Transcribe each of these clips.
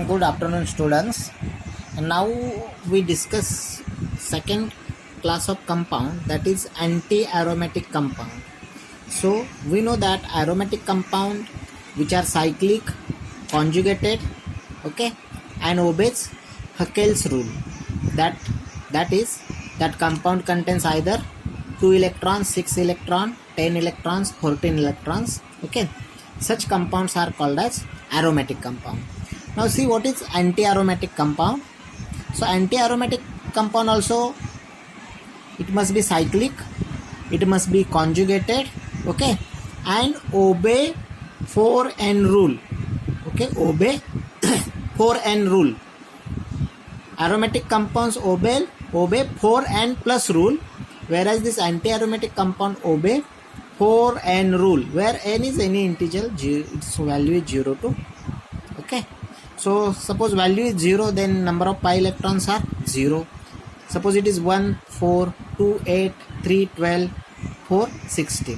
Good afternoon, students. Now we discuss second class of compound, that is anti-aromatic compound. So we know that aromatic compound which are cyclic, conjugated, okay, and obeys Haeckel's rule. That is that compound contains either 2 electrons, 6 electrons, 10 electrons, 14 electrons. Okay, such compounds are called as aromatic compound. Now see what is anti-aromatic compound. So anti-aromatic compound also, it must be cyclic, it must be conjugated, okay, and obey 4n rule. Okay, obey 4n rule. Aromatic compounds obey 4n plus rule, whereas this anti-aromatic compound obey 4n rule, where n is any integer, its value is 0 to, okay. So suppose value is 0, then number of pi electrons are 0. Suppose it is 1, 4, 2, 8, 3, 12, 4, 16.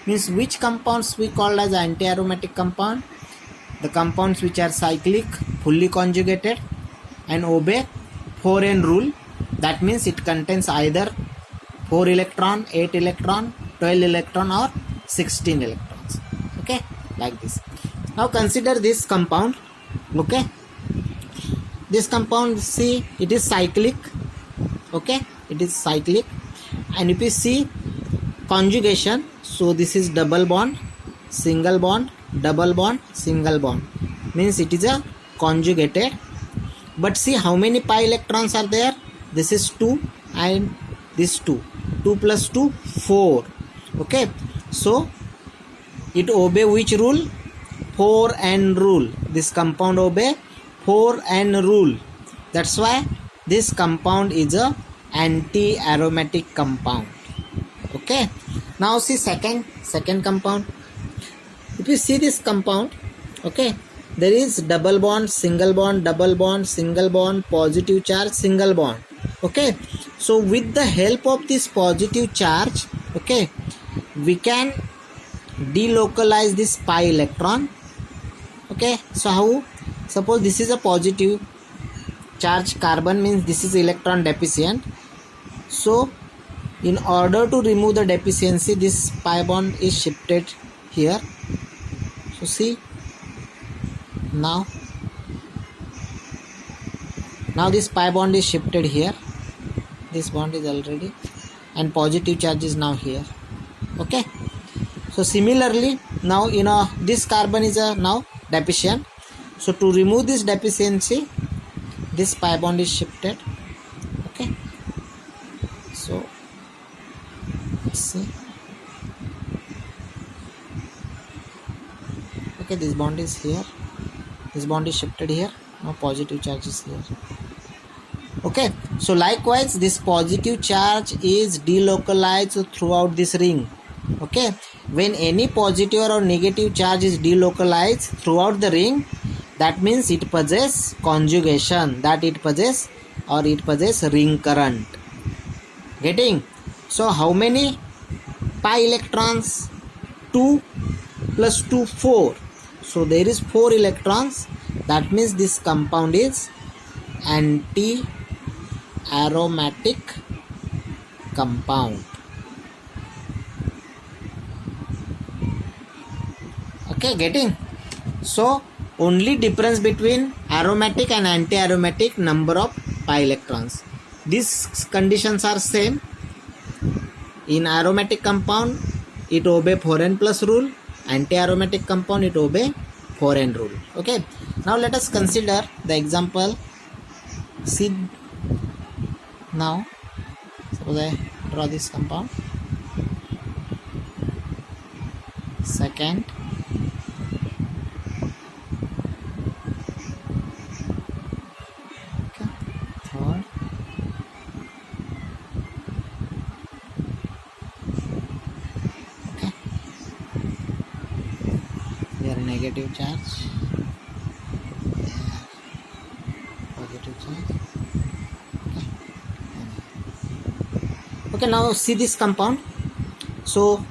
Means which compounds we call as anti-aromatic compound? The compounds which are cyclic, fully conjugated, and obey 4n rule. That means it contains either 4 electron, 8 electron, 12 electron, or 16 electrons. Okay, like this. Now consider this compound. Okay, this compound, see, it is cyclic. Okay, it is cyclic, and if you see conjugation, so this is double bond, single bond, double bond, single bond, means it is a conjugated. But see how many pi electrons are there. This is 2 and this 2 plus 2, 4. Okay, so it obey which rule? 4n rule. This compound obey 4n rule. That's why this compound is a anti-aromatic compound. Okay, now see second compound. If you see this compound, okay, there is double bond, single bond, double bond, single bond, positive charge, single bond. Okay, so with the help of this positive charge, okay, we can delocalize this pi electron. Okay, so how? Suppose this is a positive charge carbon, means this is electron deficient. So in order to remove the deficiency, this pi bond is shifted here. So see, now this pi bond is shifted here. This bond is already, and positive charge is now here. Okay, so similarly, now this carbon is now deficient. So to remove this deficiency, this pi bond is shifted. Okay, so let's see. Okay, this bond is here, this bond is shifted here. Now positive charge is here. Okay, so likewise this positive charge is delocalized throughout this ring. Okay, when any positive or negative charge is delocalized throughout the ring, that means it possesses conjugation, that it possesses ring current. Getting? So how many pi electrons? 2 plus 2, 4. So there is 4 electrons. That means this compound is anti-aromatic compound. Okay, getting? So only difference between aromatic and anti-aromatic, number of pi electrons. These conditions are same. In aromatic compound, it obey 4n plus rule. Anti-aromatic compound, it obey 4n rule. Okay, now let us consider the example. See, now suppose I draw this compound. Second, okay, third, okay, here negative charge, there positive charge. Okay, now see this compound. So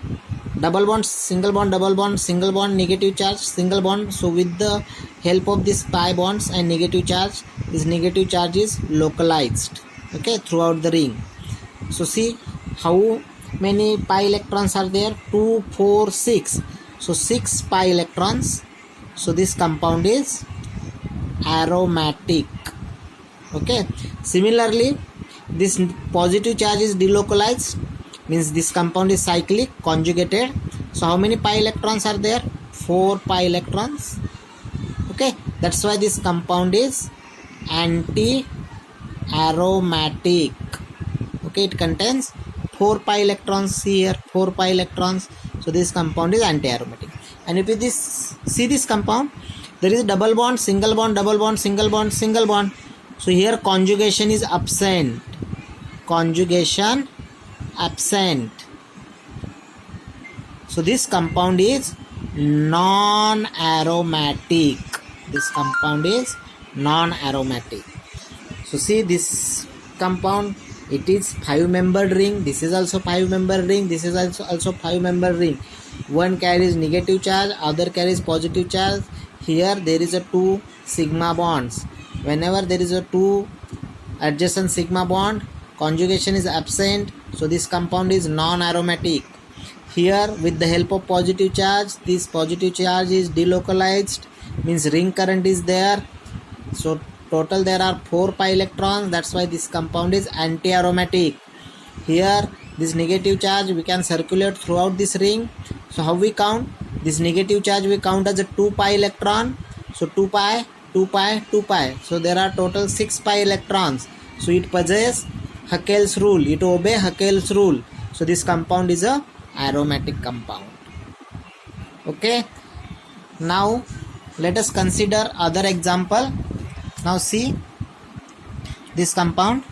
double bond, single bond, double bond, single bond, negative charge, single bond. So with the help of these pi bonds and negative charge, this negative charge is localized, okay, throughout the ring. So see how many pi electrons are there? 2, 4, 6. So 6 pi electrons. So this compound is aromatic, okay. Similarly, this positive charge is delocalized, means this compound is cyclic, conjugated. So how many pi electrons are there? 4 pi electrons, okay. That's why this compound is anti-aromatic, okay. It contains 4 pi electrons here, 4 pi electrons. So this compound is anti-aromatic. And if you see this compound, there is a double bond, single bond, double bond, single bond, single bond. So here conjugation is absent. Conjugation absent. So this compound is non-aromatic. This compound is non-aromatic. So see this compound, it is 5-membered ring. This is also 5-membered ring. This is also 5-membered ring. One carries negative charge, other carries positive charge. Here there is a 2 sigma bonds. Whenever there is a 2 adjacent sigma bond, conjugation is absent. So this compound is non-aromatic. Here with the help of positive charge, this positive charge is delocalized, means ring current is there. So total there are 4 pi electrons. That's why this compound is anti-aromatic. Here this negative charge we can circulate throughout this ring. So how we count? This negative charge we count as a 2 pi electron. So 2 pi, 2 pi, 2 pi. So there are total 6 pi electrons. So it possesses Haeckel's rule. It obeys Haeckel's rule. So this compound is a aromatic compound. Okay. Now let us consider other example. Now see this compound.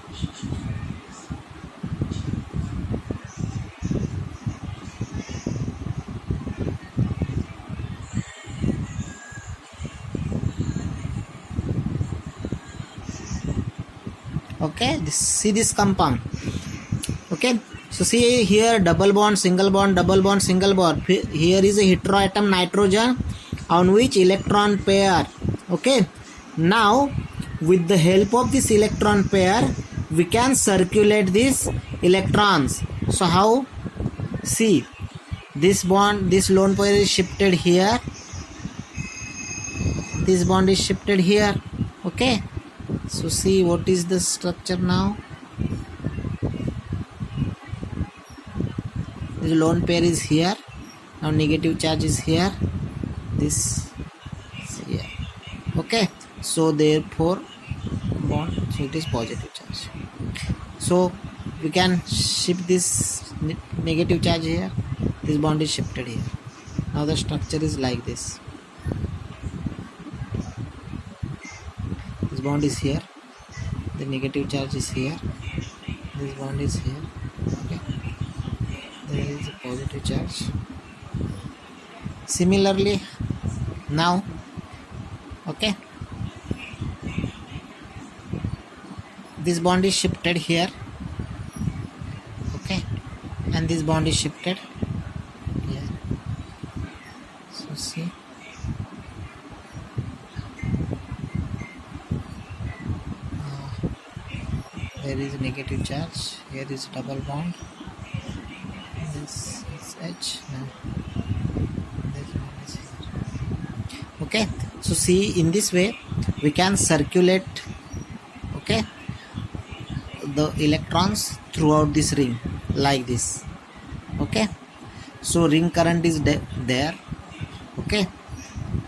Okay, see this compound. Okay, so see here double bond, single bond, double bond, single bond. Here is a heteroatom nitrogen on which electron pair. Okay, now with the help of this electron pair we can circulate these electrons. So how? See this bond, this lone pair is shifted here, this bond is shifted here. Okay, so see what is the structure now. This lone pair is here. Now negative charge is here. This is here. Okay. So therefore bond. So it is positive charge. So we can shift this negative charge here. This bond is shifted here. Now the structure is like this. This bond is here. The negative charge is here. This bond is here. Okay. There is a positive charge. Similarly, now, okay, this bond is shifted here. Okay, and this bond is shifted here. So see. There is a negative charge. Here is a double bond. This is H. This one is here. Okay. So see, in this way we can circulate, okay, the electrons throughout this ring like this. Okay. So ring current is there. Okay.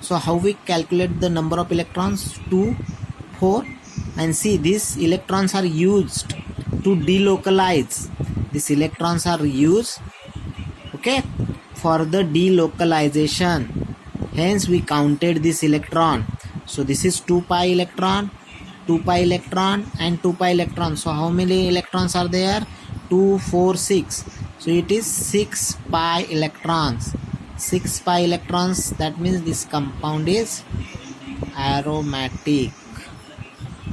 So how we calculate the number of electrons? 2, 4. And see, these electrons are used to delocalize. These electrons are used, okay, for the delocalization. Hence we counted this electron. So this is 2 pi electron, 2 pi electron and 2 pi electron. So how many electrons are there? 2, 4, 6. So it is 6 pi electrons. 6 pi electrons. That means this compound is aromatic.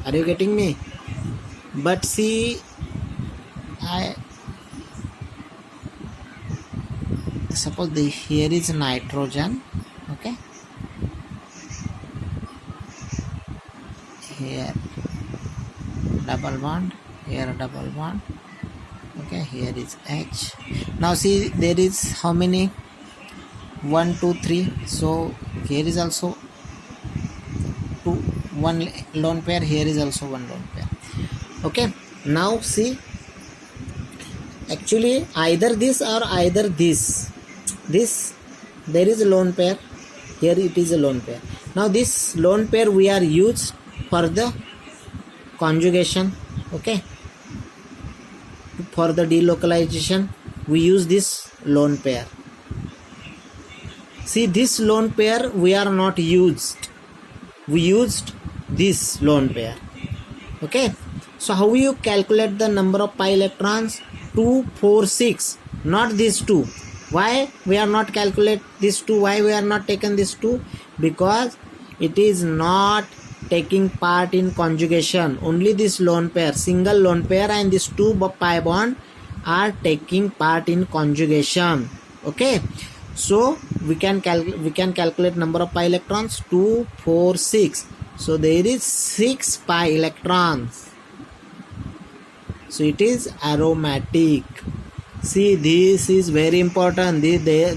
Are you getting me? But see, suppose here is nitrogen, okay, here double bond, here double bond, okay, here is H. Now see, there is how many? 1 2 3. So here is also one lone pair, here is also one lone pair. Okay, now see, actually either this or either this there is a lone pair, here it is a lone pair. Now this lone pair we are used for the conjugation, okay, for the delocalization we use this lone pair. See, this lone pair we are not used, we used this lone pair, okay. So how you calculate the number of pi electrons? 2 4 6, not these two. Why we are not calculate this 2? Why we are not taken this 2? Because it is not taking part in conjugation. Only this lone pair, single lone pair, and this 2 pi bond are taking part in conjugation, okay. So we can calculate number of pi electrons, 2 4 6. So there is 6 pi electrons. So it is aromatic. See, this is very important.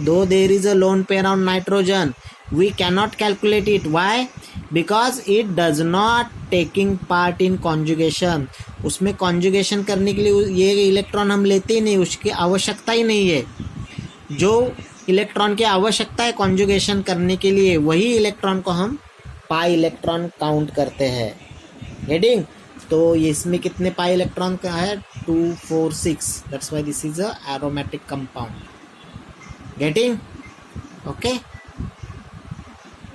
Though there is a lone pair on nitrogen, we cannot calculate it. Why? Because it does not taking part in conjugation. उसमें conjugation करने के लिए ये electron हम लेते ही नहीं, उसकी आवश्यकता ही नहीं है. जो इलेक्ट्रॉन की आवश्यकता है कॉन्जुगेशन करने के लिए, वही इलेक्ट्रॉन को हम पाई इलेक्ट्रॉन काउंट करते हैं. गेटिंग? तो इसमें कितने पाई इलेक्ट्रॉन का है? 2 4 6. That's why this is a aromatic compound. Getting? Okay.